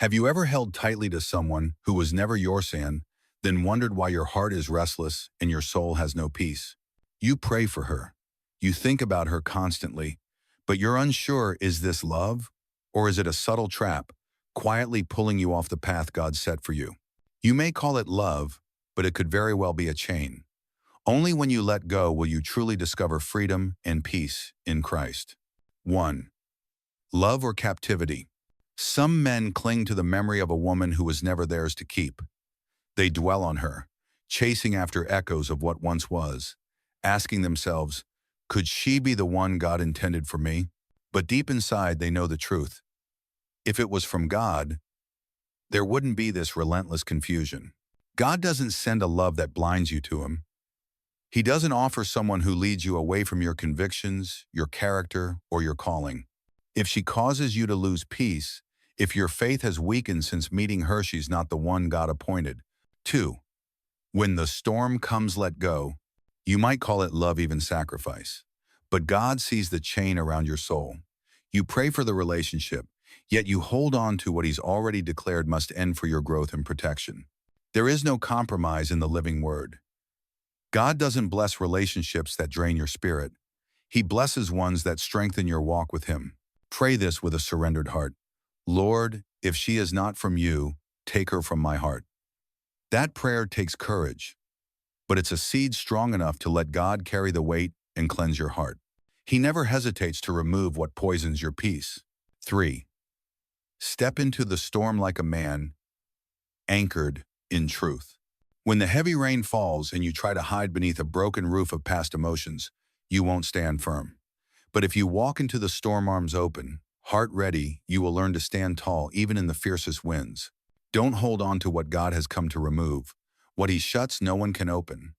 Have you ever held tightly to someone who was never your sand, then wondered why your heart is restless and your soul has no peace? You pray for her. You think about her constantly, but you're unsure, is this love or is it a subtle trap, quietly pulling you off the path God set for you? You may call it love, but it could very well be a chain. Only when you let go will you truly discover freedom and peace in Christ. 1. Love or captivity. Some men cling to the memory of a woman who was never theirs to keep. They dwell on her, chasing after echoes of what once was, asking themselves, could she be the one God intended for me? But deep inside, they know the truth. If it was from God, there wouldn't be this relentless confusion. God doesn't send a love that blinds you to Him. He doesn't offer someone who leads you away from your convictions, your character, or your calling. If she causes you to lose peace, if your faith has weakened since meeting her, she's not the one God appointed. 2. When the storm comes, let go. You might call it love, even sacrifice. But God sees the chain around your soul. You pray for the relationship, yet you hold on to what He's already declared must end for your growth and protection. There is no compromise in the living Word. God doesn't bless relationships that drain your spirit. He blesses ones that strengthen your walk with Him. Pray this with a surrendered heart. Lord, if she is not from you, take her from my heart. That prayer takes courage, but it's a seed strong enough to let God carry the weight and cleanse your heart. He never hesitates to remove what poisons your peace. 3. Step into the storm like a man, anchored in truth. When the heavy rain falls and you try to hide beneath a broken roof of past emotions, you won't stand firm. But if you walk into the storm arms open, heart ready, you will learn to stand tall even in the fiercest winds. Don't hold on to what God has come to remove. What He shuts, no one can open.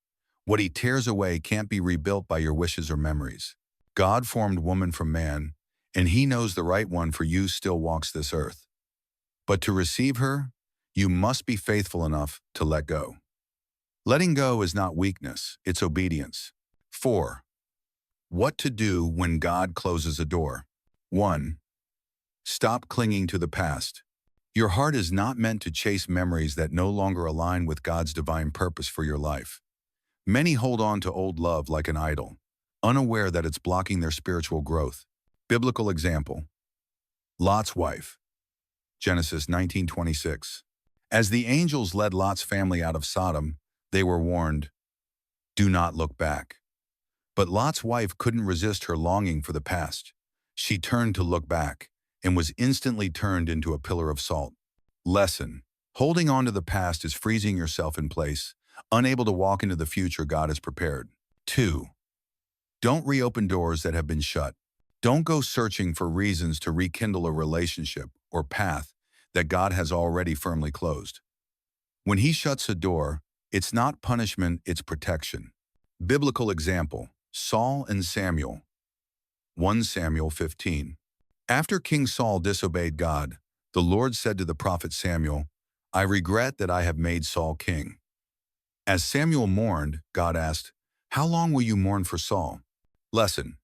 What He tears away can't be rebuilt by your wishes or memories. God formed woman from man, and He knows the right one for you still walks this earth. But to receive her, you must be faithful enough to let go. Letting go is not weakness, it's obedience. 4. What to do when God closes a door. 1. Stop clinging to the past. Your heart is not meant to chase memories that no longer align with God's divine purpose for your life. Many hold on to old love like an idol, unaware that it's blocking their spiritual growth. Biblical example. Lot's wife. Genesis 19:26. As the angels led Lot's family out of Sodom, they were warned, do not look back. But Lot's wife couldn't resist her longing for the past. She turned to look back and was instantly turned into a pillar of salt. Lesson. Holding on to the past is freezing yourself in place, unable to walk into the future God has prepared. 2. Don't reopen doors that have been shut. Don't go searching for reasons to rekindle a relationship or path that God has already firmly closed. When He shuts a door, it's not punishment, it's protection. Biblical example. Saul and Samuel. 1 Samuel 15. After King Saul disobeyed God, the Lord said to the prophet Samuel, I regret that I have made Saul king. As Samuel mourned, God asked, how long will you mourn for Saul? Lesson.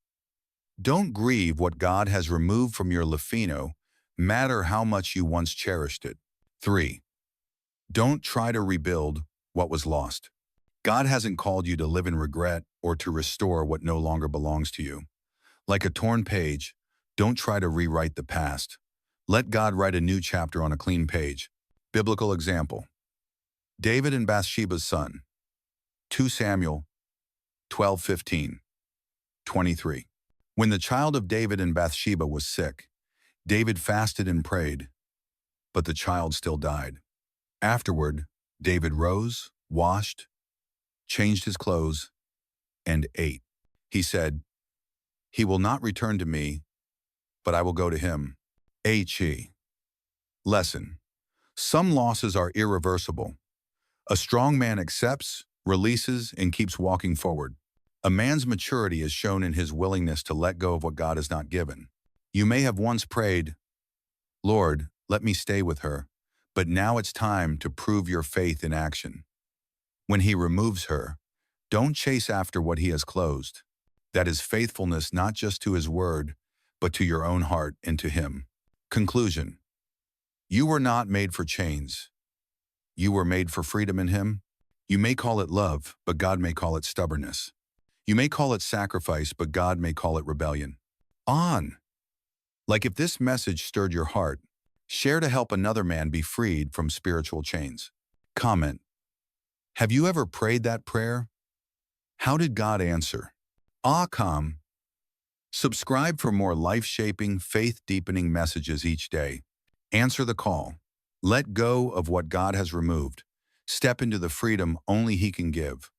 Don't grieve what God has removed from your life, matter how much you once cherished it. 3. Don't try to rebuild what was lost. God hasn't called you to live in regret or to restore what no longer belongs to you. Like a torn page, don't try to rewrite the past. Let God write a new chapter on a clean page. Biblical example. David and Bathsheba's son. 2 Samuel 12:15, 23. When the child of David and Bathsheba was sick, David fasted and prayed, but the child still died. Afterward, David rose, washed, changed his clothes, and ate. He said, he will not return to me, but I will go to him. H.E. Lesson. Some losses are irreversible. A strong man accepts, releases, and keeps walking forward. A man's maturity is shown in his willingness to let go of what God has not given. You may have once prayed, Lord, let me stay with her, but now it's time to prove your faith in action. When He removes her, don't chase after what He has closed. That is faithfulness not just to His word, but to your own heart and to Him. Conclusion. You were not made for chains. You were made for freedom in Him. You may call it love, but God may call it stubbornness. You may call it sacrifice, but God may call it rebellion. On. Like if this message stirred your heart, share to help another man be freed from spiritual chains. Comment. Have you ever prayed that prayer? How did God answer? Come. Subscribe for more life-shaping, faith-deepening messages each day. Answer the call. Let go of what God has removed. Step into the freedom only He can give.